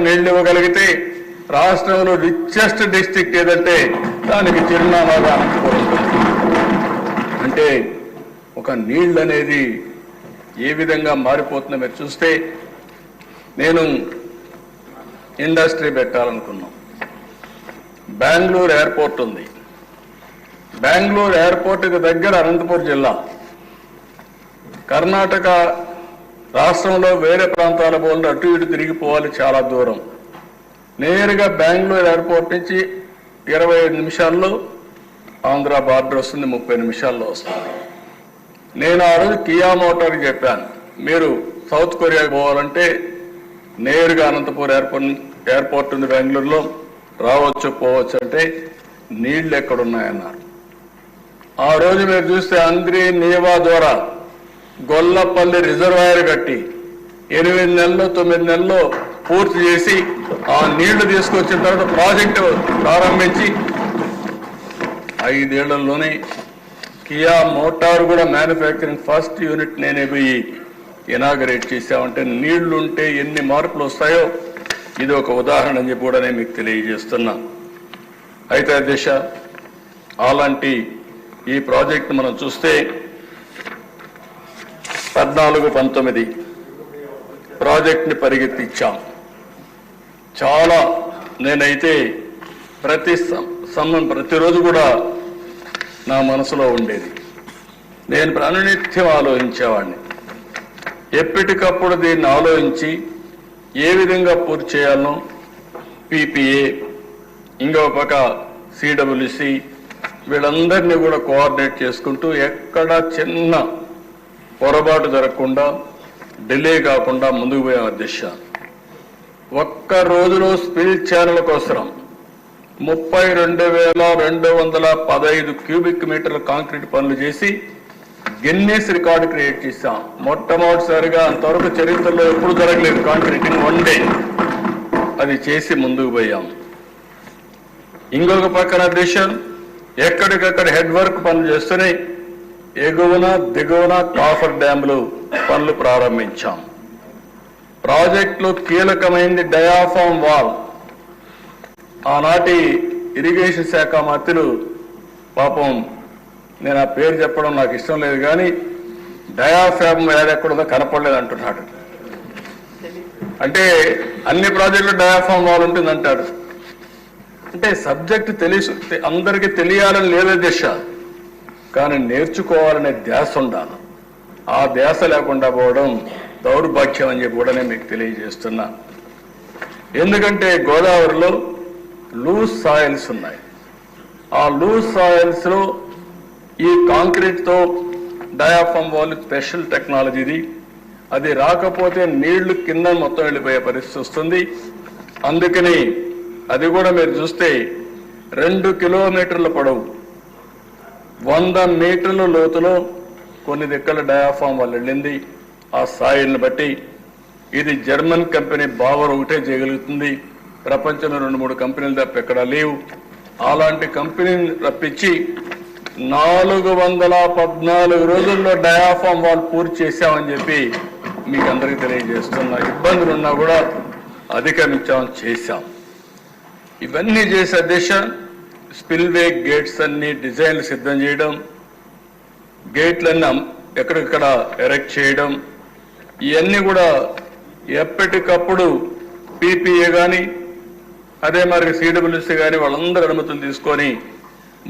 నీళ్లు ఇవ్వగలిగితే రాష్ట్రంలో రిచెస్ట్ డిస్ట్రిక్ట్ ఏదంటే దానికి చిరునామాగా అనంతపురం. అంటే ఒక నీళ్ళు అనేది ఏ విధంగా మారిపోతుందో మీరు చూస్తే, నేను ఇండస్ట్రీ పెట్టాలనుకున్నాం. బెంగళూరు ఎయిర్పోర్ట్ ఉంది. బెంగళూరు ఎయిర్పోర్ట్కి దగ్గర అనంతపురం జిల్లా. కర్ణాటక రాష్ట్రంలో వేరే ప్రాంతాల పోలు అటు ఇటు తిరిగిపోవాలి, చాలా దూరం. నేరుగా బెంగళూరు ఎయిర్పోర్ట్ నుంచి 25 నిమిషాల్లో ఆంధ్ర బార్డర్ వస్తుంది, 30 నిమిషాల్లో వస్తుంది. నేను ఆ రోజు కియా మోటార్కి చెప్పాను, మీరు సౌత్ కొరియాకి పోవాలంటే నేరుగా అనంతపురం ఎయిర్పోర్ట్ ఉంది బెంగళూరులో, రావచ్చు పోవచ్చు. అంటే నీళ్లు ఎక్కడున్నాయన్నారు. ఆ రోజు మీరు చూస్తే అంద్రి నీవా ద్వారా గొల్లపల్లి రిజర్వాయర్ కట్టి 8 నెలల్లో 9 నెలల్లో పూర్తి చేసి ఆ నీళ్లు తీసుకొచ్చిన తర్వాత ప్రాజెక్టు ప్రారంభించి 5 ఏళ్లలోనే కియా మోటార్ కూడా మ్యానుఫ్యాక్చరింగ్ ఫస్ట్ యూనిట్ నేనే పోయి ఇనాగరేట్ చేశామంటే నీళ్లుంటే ఎన్ని మార్పులు వస్తాయో ఇది ఒక ఉదాహరణ అని చెప్పి కూడా నేను మీకు తెలియజేస్తున్నా. అయితే దిశ అలాంటి ఈ ప్రాజెక్ట్ మనం చూస్తే 14-19 ప్రాజెక్ట్ని పరిగెత్తించాం. చాలా నేనైతే ప్రతిరోజు కూడా నా మనసులో ఉండేది. నేను ప్రాణనిత్యం ఆలోచించేవాడిని. ఎప్పటికప్పుడు దీన్ని ఆలోచించి ఏ విధంగా పూర్తి చేయాలనో పీపీఏ, ఇంకో పక్క సిడబ్ల్యూసి వీళ్ళందరినీ కూడా కోఆర్డినేట్ చేసుకుంటూ ఎక్కడ చిన్న పొరపాటు జరగకుండా డిలే కాకుండా ముందుకు పోయే అధ్యక్ష. ఒక్క రోజులో స్పిల్ ఛానల్ కోసం 32,215 క్యూబిక్ మీటర్ల కాంక్రీట్ పనులు చేసి గిన్నెస్ రికార్డు క్రియేట్ చేశాం. మొట్టమొదటిసారిగా అంతవరకు చరిత్రలో ఎప్పుడు జరగలేదు కాంక్రీటింగ్ 1 డే. అది చేసి ముందుకు పోయాం. ఇంకొక పక్కన దేశం ఎక్కడికక్కడ హెడ్ వర్క్ పనులు చేస్తూనే ఎగువన దిగువన కాఫర్ డ్యాములు పనులు ప్రారంభించాం. ప్రాజెక్టులో కీలకమైంది డయాఫామ్ వాల్. ఆనాటి ఇరిగేషన్ శాఖ మంత్రులు పాపం, నేను ఆ పేరు చెప్పడం నాకు ఇష్టం లేదు కానీ డయాఫామ్ ఎక్కడుందో కనపడలేదు అంటున్నాడు. అంటే అన్ని ప్రాజెక్టులు డయాఫామ్ వాల్ ఉంటుందంటాడు. అంటే సబ్జెక్ట్ తెలుసు, అందరికీ తెలియాలని లేదే దిశ, కానీ నేర్చుకోవాలనే ధ్యాస ఉండాలి. ఆ ధ్యాస లేకుండా పోవడం దౌర్భాగ్యం అని చెప్పి కూడా నేను మీకు తెలియజేస్తున్నా. ఎందుకంటే గోదావరిలో లూజ్ సాయిల్స్ ఉన్నాయి. ఆ లూజ్ సాయిల్స్ లో ఈ కాంక్రీట్ తో డయాఫామ్ వాల్ స్పెషల్ టెక్నాలజీది. అది రాకపోతే నీళ్లు కింద మొత్తం వెళ్ళిపోయే పరిస్థితి వస్తుంది. అందుకని అది కూడా మీరు చూస్తే 2 కిలోమీటర్ల పొడవు 100 మీటర్ల లోతులో కొన్ని దిక్కల డయాఫామ్ వాల్ వెళ్ళింది. ఆ సాయిల్ని బట్టి ఇది జర్మన్ కంపెనీ బావర్ ఒకటే చేయగలుగుతుంది. ప్రపంచంలో 2-3 కంపెనీలు తప్ప ఎక్కడా లేవు. అలాంటి కంపెనీని రప్పించి 414 రోజుల్లో డయాఫామ్ వాల్ పూర్తి చేశామని చెప్పి మీకు అందరికీ తెలియజేస్తున్నా. ఇబ్బందులు ఉన్నా కూడా అధిగమించామని చేశాం. ఇవన్నీ చేసే దిశ స్పిల్వే గేట్స్ అన్ని డిజైన్లు సిద్ధం చేయడం, గేట్లన్నీ ఎక్కడిక్కడ ఎరెక్ట్ చేయడం, ఇవన్నీ కూడా ఎప్పటికప్పుడు పీపీఏ కానీ అదే మరి సిడబ్ల్యూసీ కానీ వాళ్ళందరూ అనుమతులు తీసుకొని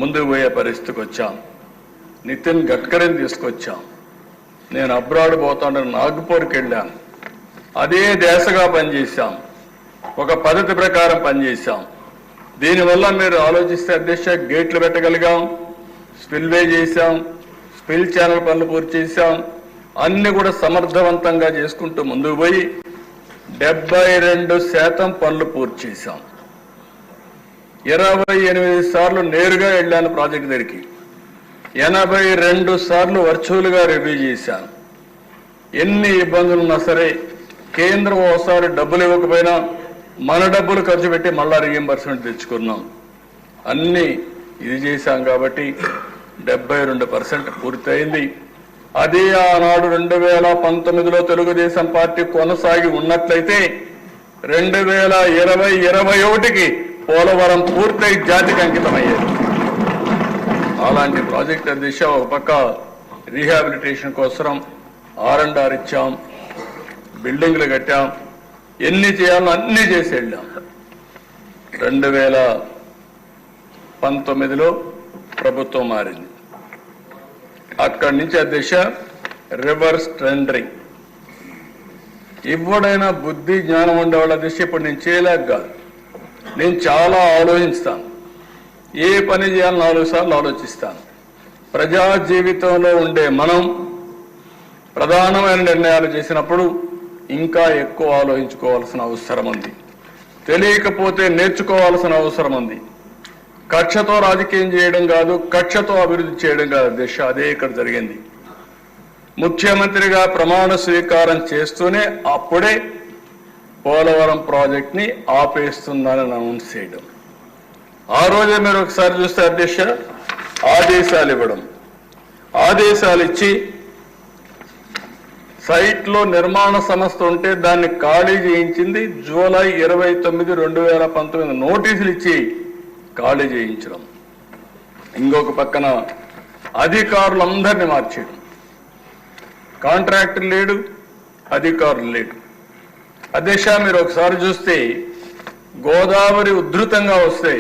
ముందుకు పోయే పరిస్థితికి వచ్చాం. నితిన్ గడ్కరీని తీసుకొచ్చాం. నేను అబ్రాడ్ పోతాను నాగ్పూర్కి వెళ్ళాను. అదే దేశగా పనిచేశాం. ఒక పద్ధతి ప్రకారం పనిచేశాం. దీనివల్ల మీరు ఆలోచిస్తే అధ్యక్ష గేట్లు పెట్టగలిగాం, స్పిల్వే చేశాం, స్పిల్ ఛానల్ పనులు పూర్తి చేశాం. అన్ని కూడా సమర్థవంతంగా చేసుకుంటూ ముందుకు పోయి 72% పనులు పూర్తి చేశాం. 28 సార్లు నేరుగా వెళ్ళాను ప్రాజెక్టు దగ్గరికి. 82 సార్లు వర్చువల్గా రివ్యూ చేశాను. ఎన్ని ఇబ్బందులు ఉన్నా సరే కేంద్రం ఒకసారి డబ్బులు ఇవ్వకపోయినా మన డబ్బులు ఖర్చు పెట్టి మళ్ళా రీఎంబర్స్మెంట్ తెచ్చుకున్నాం. అన్ని ఇది చేశాం కాబట్టి 72% పూర్తయింది. అదే ఆనాడు 2019లో తెలుగుదేశం పార్టీ కొనసాగి ఉన్నట్లయితే 2020-21కి పోలవరం పూర్తయి జాతికి అంకితమయ్యేది. అలాంటి ప్రాజెక్టు దిశ ఒక పక్క రీహాబిలిటేషన్ కోసం R&R ఇచ్చాం, బిల్డింగ్లు కట్టాం, ఎన్ని చేయాలో అన్ని చేసి వెళ్ళాం. 2019లో ప్రభుత్వం మారింది. అక్కడి నుంచి ఆ దిశ రివర్స్ టెండరింగ్. ఎవడైనా బుద్ధి జ్ఞానం ఉండేవాళ్ళ దిశ ఇప్పుడు నేను చేయలేక కాదు, నేను చాలా ఆలోచిస్తాను. ఏ పని చేయాలని 4 సార్లు ఆలోచిస్తాను. ప్రజా జీవితంలో ఉండే మనం ప్రధానమైన నిర్ణయాలు చేసినప్పుడు ఇంకా ఎక్కువ ఆలోచించుకోవాల్సిన అవసరం ఉంది. తెలియకపోతే నేర్చుకోవాల్సిన అవసరం ఉంది. కక్షతో రాజకీయం చేయడం కాదు, కక్షతో అభివృద్ధి చేయడం కాదు దిశ. అదే ఇక్కడ జరిగింది. ముఖ్యమంత్రిగా ప్రమాణ స్వీకారం చేస్తూనే అప్పుడే పోలవరం ప్రాజెక్ట్ని ఆపేస్తుందని అనౌన్స్ చేయడం. ఆ రోజే మీరు ఒకసారి చూస్తే అధ్యక్ష ఆదేశాలు ఇవ్వడం, ఆదేశాలు ఇచ్చి సైట్లో నిర్మాణ సంస్థ ఉంటే దాన్ని ఖాళీ చేయించింది జూలై 29, 2019 నోటీసులు ఇచ్చి ఖాళీ చేయించడం. ఇంకొక పక్కన అధికారులందరినీ మార్చేయడం. కాంట్రాక్టర్ లేడు, అధికారులు లేడు. అధ్యక్ష మీరు ఒకసారి చూస్తే గోదావరి ఉధృతంగా వస్తే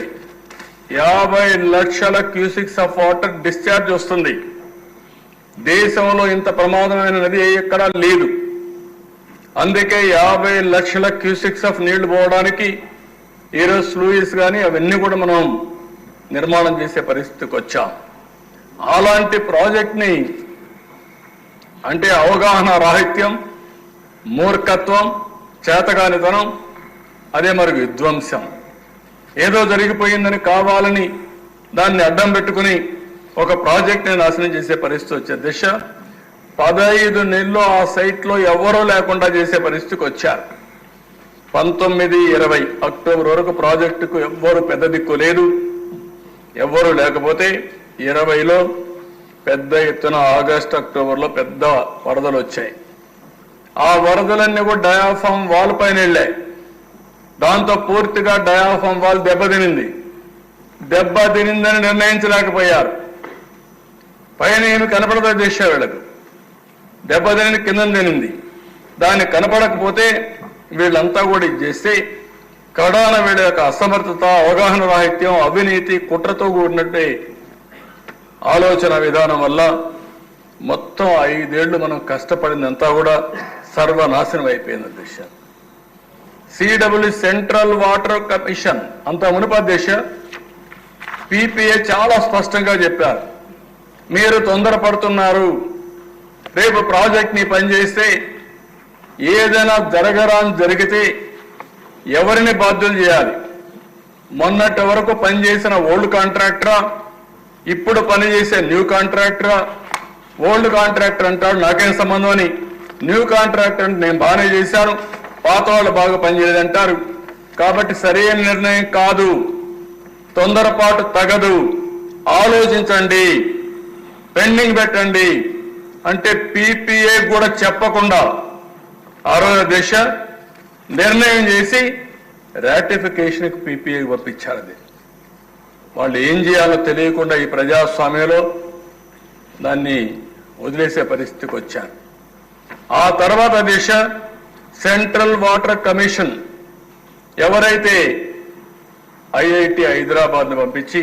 50 లక్షల క్యూసిక్స్ ఆఫ్ వాటర్ డిశ్చార్జ్ వస్తుంది. దేశంలో ఇంత ప్రమాదమైన నది ఎక్కడా లేదు. అందుకే 50 లక్షల క్యూసిక్స్ ఆఫ్ నీళ్లు పోవడానికి ఈరోజు స్లూయిస్ కానీ అవన్నీ కూడా మనం నిర్మాణం చేసే పరిస్థితికి వచ్చాం. అలాంటి ప్రాజెక్ట్ని అంటే అవగాహన రాహిత్యం, మూర్ఖత్వం, చేతగానితనం, అదే మరి విధ్వంసం. ఏదో జరిగిపోయిందని కావాలని దాన్ని అడ్డం పెట్టుకుని ఒక ప్రాజెక్ట్ని నాశనం చేసే పరిస్థితి వచ్చే దిశ 15 నెలల్లో ఆ సైట్లో ఎవరూ లేకుండా చేసే పరిస్థితికి వచ్చారు. 19-20 అక్టోబర్ వరకు ప్రాజెక్టుకు ఎవ్వరు పెద్ద దిక్కు లేదు. ఎవ్వరూ లేకపోతే 20లో పెద్ద ఎత్తున ఆగస్టు, అక్టోబర్లో పెద్ద వరదలు వచ్చాయి. ఆ వరదలన్నీ కూడా డయాఫామ్ వాల్ పైన వెళ్ళాయి. దాంతో పూర్తిగా డయాఫామ్ వాల్ దెబ్బతినిందని నిర్ణయించలేకపోయారు. పైన ఏమి కనపడదో చేసే వీళ్ళకు దెబ్బతిని కింద తినింది. దాన్ని కనపడకపోతే వీళ్ళంతా కూడా ఇది చేస్తే కడాన వీళ్ళ యొక్క అసమర్థత, అవగాహన రాహిత్యం, అవినీతి, కుట్రతో కూడినట్టే ఆలోచన విధానం వల్ల మొత్తం 5 ఏళ్లు మనం కష్టపడిందంతా కూడా సర్వనాశనం అయిపోయింది దిశ. CW సెంట్రల్ వాటర్ కమిషన్ అంత మునుపు దిశ PPA చాలా స్పష్టంగా చెప్పారు, మీరు తొందరపడుతున్నారు. రేపు ప్రాజెక్ట్ని పనిచేస్తే ఏదైనా జరిగితే ఎవరిని బాధ్యులు చేయాలి? మొన్నటి వరకు పనిచేసిన ఓల్డ్ కాంట్రాక్టరా, ఇప్పుడు పనిచేసే న్యూ కాంట్రాక్టరా? ఓల్డ్ కాంట్రాక్టర్ అంటాడు నాకేం సంబంధం అని, న్యూ కాంట్రాక్టర్ అంటే నేను బాగానే చేశాను, పాత వాళ్ళు బాగా పనిచేయదంటారు. కాబట్టి సరైన నిర్ణయం కాదు, తొందరపాటు తగదు, ఆలోచించండి, పెండింగ్ పెట్టండి అంటే PPA కూడా చెప్పకుండా ఆ రోజు దిశ నిర్ణయం చేసి రాటిఫికేషన్కి PPA పంపించారు. అది వాళ్ళు ఏం చేయాలో తెలియకుండా ఈ ప్రజాస్వామ్యంలో దాన్ని వదిలేసే పరిస్థితికి వచ్చారు. ఆ తర్వాత దిశ సెంట్రల్ వాటర్ కమిషన్ ఎవరైతే IIT హైదరాబాద్ను పంపించి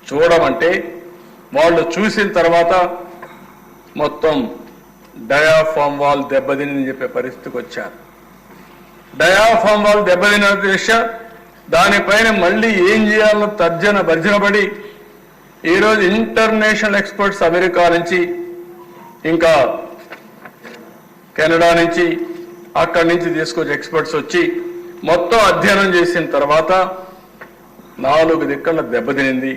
చూడమంటే వాళ్ళు చూసిన తర్వాత మొత్తం డయాఫామ్ వాల్ దెబ్బతిని చెప్పే పరిస్థితికి వచ్చారు. డయాఫామ్ వాల్ దెబ్బతిన దిశ దానిపైన మళ్ళీ ఏం చేయాలో భర్జనపడి ఈరోజు ఇంటర్నేషనల్ ఎక్స్పర్ట్స్ అమెరికా నుంచి ఇంకా కెనడా నుంచి అక్కడి నుంచి తీసుకొచ్చి ఎక్స్పర్ట్స్ వచ్చి మొత్తం అధ్యయనం చేసిన తర్వాత 4 దిక్కుల దెబ్బతినింది.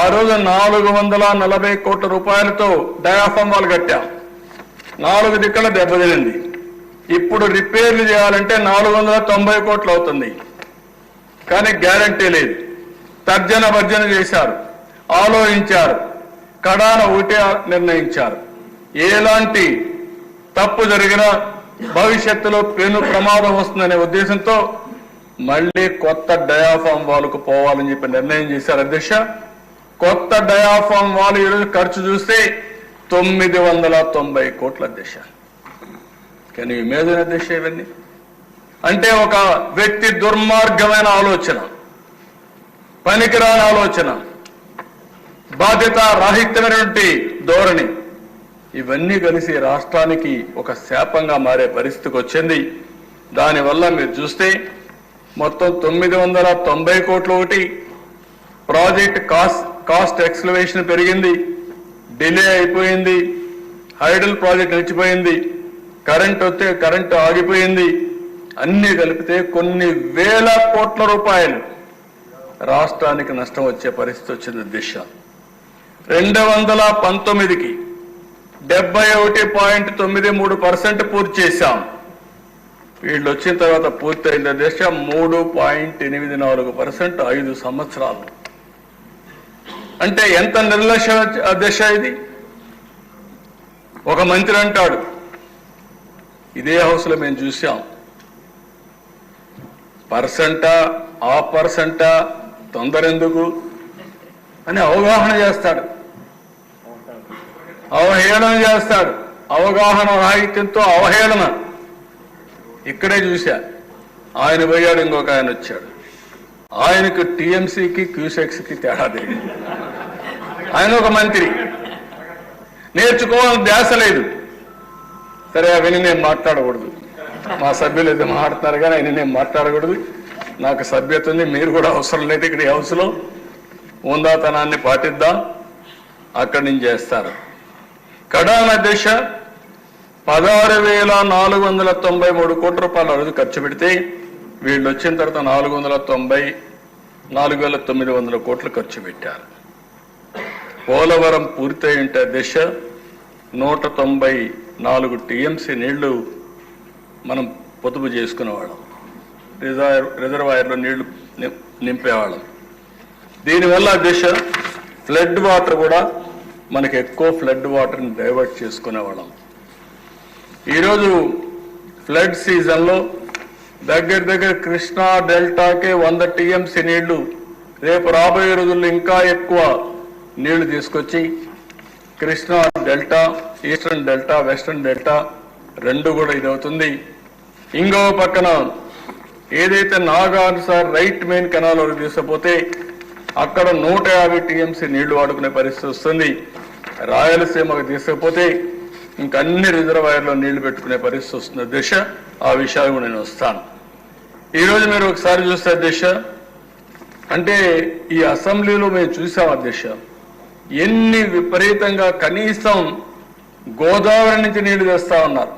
ఆ రోజు 440 కోట్ల రూపాయలతో డయాఫామ్ వాల్ కట్టాం. 4 దిక్కుల దెబ్బతినింది. ఇప్పుడు రిపేర్లు చేయాలంటే 490 కోట్లు అవుతుంది. కానీ గ్యారంటీ లేదు. భర్జన చేశారు, ఆలోచించారు, కడాన ఒకటే నిర్ణయించారు. ఎలాంటి తప్పు జరిగినా భవిష్యత్తులో పెను ప్రమాదం వస్తుందనే ఉద్దేశంతో మళ్ళీ కొత్త డయాఫామ్ వాల్కు పోవాలని చెప్పి నిర్ణయం చేశారు అధ్యక్ష. కొత్త డయాఫామ్ వాల్ ఈరోజు ఖర్చు చూస్తే 990 కోట్ల అధ్యక్ష. కానీ ఇమేజిన్ అధ్యక్ష ఇవన్నీ అంటే ఒక వ్యక్తి దుర్మార్గమైన ఆలోచన, పనికిరాని ఆలోచన, బాధ్యత రాహిత్యమైనటువంటి ధోరణి, ఇవన్నీ కలిసి రాష్ట్రానికి ఒక శాపంగా మారే పరిస్థితికి వచ్చింది. దానివల్ల మీరు చూస్తే మొత్తం 990 కోట్లు ఒకటి, ప్రాజెక్ట్ కాస్ట్ ఎక్స్లవేషన్ పెరిగింది, డిలే అయిపోయింది, హైడల్ ప్రాజెక్ట్ నిలిచిపోయింది, కరెంట్ వస్తే కరెంటు ఆగిపోయింది, అన్ని కలిపితే కొన్ని వేల కోట్ల రూపాయలు రాష్ట్రానికి నష్టం వచ్చే పరిస్థితి వచ్చింది దిశ. 2019కి 71.93% పూర్తి చేశాం. వీళ్ళు వచ్చిన తర్వాత పూర్తయిన దిశ 3.84%, 5 సంవత్సరాలు. అంటే ఎంత నిర్లక్ష్య దిశ ఇది. ఒక మంత్రి అంటాడు, ఇదే హౌస్లో మేము చూసాం, పర్సెంటా ఆ పర్సెంటా తొందర ఎందుకు అని అవగాహన చేస్తాడు, అవహేళన చేస్తాడు, అవగాహన రాహిత్యంతో అవహేళన. ఇక్కడే చూశా, ఆయన పోయాడు, ఇంకొక ఆయన వచ్చాడు, ఆయనకు టీఎంసీకి క్యూసెక్స్కి తేడా తెలియదు. ఆయన ఒక మంత్రి, నేర్చుకోవాలని ధ్యాస లేదు. సరే అవన్నీ నేను మాట్లాడకూడదు, మా సభ్యులు అయితే మాట్లాడతారు కానీ ఆయన నేను మాట్లాడకూడదు. నాకు సభ్యత ఉంది, మీరు కూడా అవసరం లేదు. ఇక్కడ ఈ హౌస్లో ఉందాతనాన్ని పాటిద్దాం, అక్కడి నుంచి చేస్తారు. కడాన దిశ 16,493 కోట్ల రూపాయలు రోజు ఖర్చు పెడితే వీళ్ళు వచ్చిన తర్వాత 4,900 కోట్లు ఖర్చు పెట్టారు. పోలవరం పూర్తయి ఉంటే దిశ 194 టీఎంసీ నీళ్లు మనం పొదుపు చేసుకునేవాళ్ళం, రిజర్వాయర్లో నీళ్లు నింపేవాళ్ళం. దీనివల్ల దిశ ఫ్లడ్ వాటర్ కూడా మనకి ఎక్కువ ఫ్లడ్ వాటర్ని డైవర్ట్ చేసుకునేవాళ్ళం. ఈరోజు ఫ్లడ్ సీజన్లో దగ్గర కృష్ణా డెల్టాకే 100 టీఎంసీ నీళ్లు, రేపు రాబోయే రోజుల్లో ఇంకా ఎక్కువ నీళ్లు తీసుకొచ్చి Krishna delta, eastern delta, western delta రెండు కూడా ఇది అవుతుంది. ఇంకో పక్కన ఏదైతే నాగార్జున రైట్ మెయిన్ కెనాల్ వరకు తీసుకుపోతే అక్కడ 150 టీఎంసీ నీళ్లు వాడుకునే పరిస్థితి వస్తుంది. రాయలసీమకు తీసుకుపోతే ఇంకన్ని రిజర్వాయర్లో నీళ్లు పెట్టుకునే పరిస్థితి వస్తుంది దిశ. ఆ విషయాలు కూడా నేను వస్తాను. ఈరోజు మీరు ఒకసారి చూస్తే దిశ, అంటే ఈ అసెంబ్లీలో మేము చూసాం అధ్యక్ష, ఎన్ని విపరీతంగా కనీసం గోదావరి నుంచి నీళ్లు తెస్తా ఉన్నారు.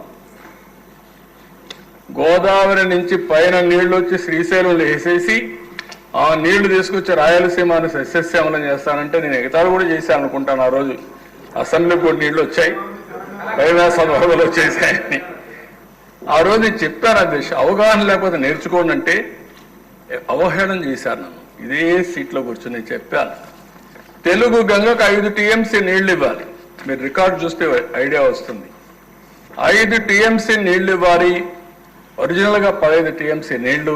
గోదావరి నుంచి పైన నీళ్లు వచ్చి శ్రీశైలంలో వేసేసి ఆ నీళ్లు తీసుకొచ్చి రాయలసీమను సస్యశ్యామలం చేస్తానంటే నేను ఎగతాళి కూడా చేశాను అనుకుంటాను. ఆ రోజు అసెంబ్లీకి కూడా నీళ్లు వచ్చాయి, కైలాసం వరదలు వచ్చేసాయని ఆ రోజు నేను చెప్పాను అధ్యక్ష. అవగాహన లేకపోతే నేర్చుకోండి అంటే అవహేళన చేశారు నన్ను. ఇదే సీట్లో కూర్చొని నేను చెప్పాను, తెలుగు గంగకు 5 టీఎంసీ నీళ్లు ఇవ్వాలి. మీరు రికార్డు చూస్తే ఐడియా వస్తుంది. 5 టీఎంసీ నీళ్లు ఇవ్వాలి, ఒరిజినల్గా 15 టీఎంసీ నీళ్లు.